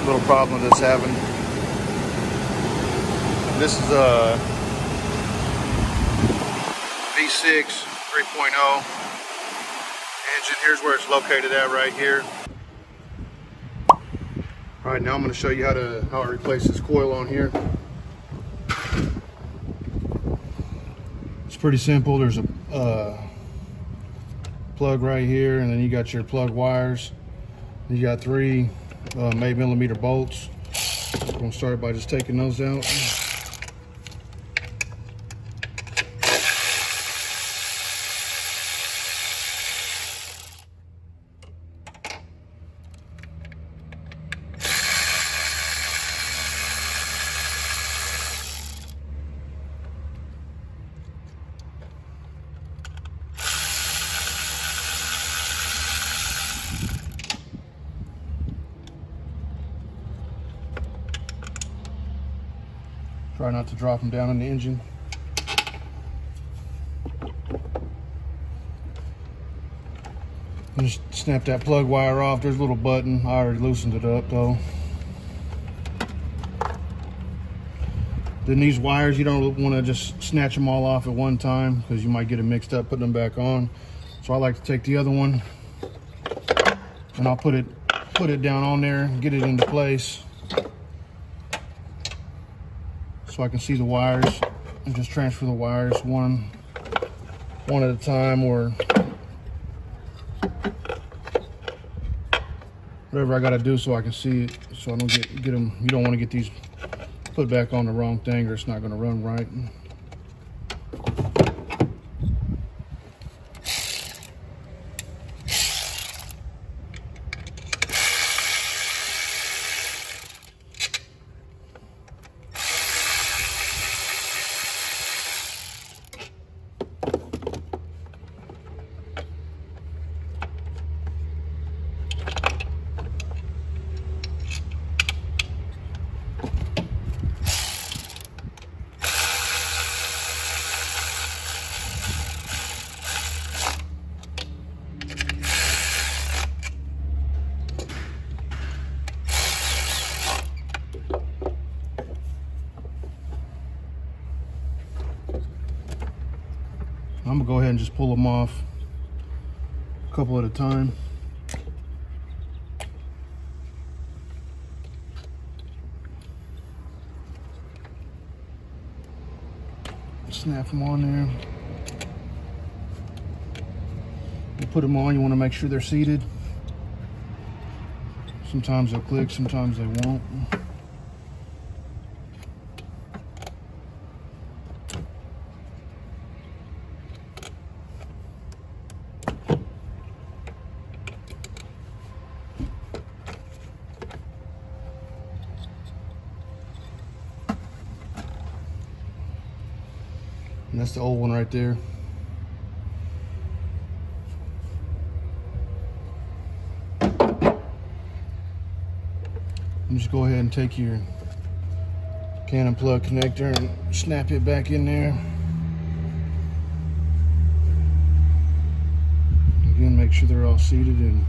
little problem that's having. This is a V6 3.0 engine. Here's where it's located at right here. All right, now I'm going to show you how I replace this coil on here. It's pretty simple. There's a plug right here, and then you got your plug wires. You got 3 8mm bolts. I'm going to start by just taking those out. Try not to drop them down in the engine. And just snap that plug wire off. There's a little button. I already loosened it up though. Then these wires, you don't want to just snatch them all off at one time because you might get them mixed up putting them back on. So I like to take the other one and I'll put it down on there and get it into place, so I can see the wires and just transfer the wires one at a time, or whatever I got to do so I can see it, so I don't get them. You don't want to get these put back on the wrong thing, or it's not going to run right. I'm gonna go ahead and just pull them off a couple at a time. Snap them on there. You put them on, you want to make sure they're seated. Sometimes they'll click, sometimes they won't. And that's the old one right there. And just go ahead and take your cannon plug connector and snap it back in there. Again, make sure they're all seated and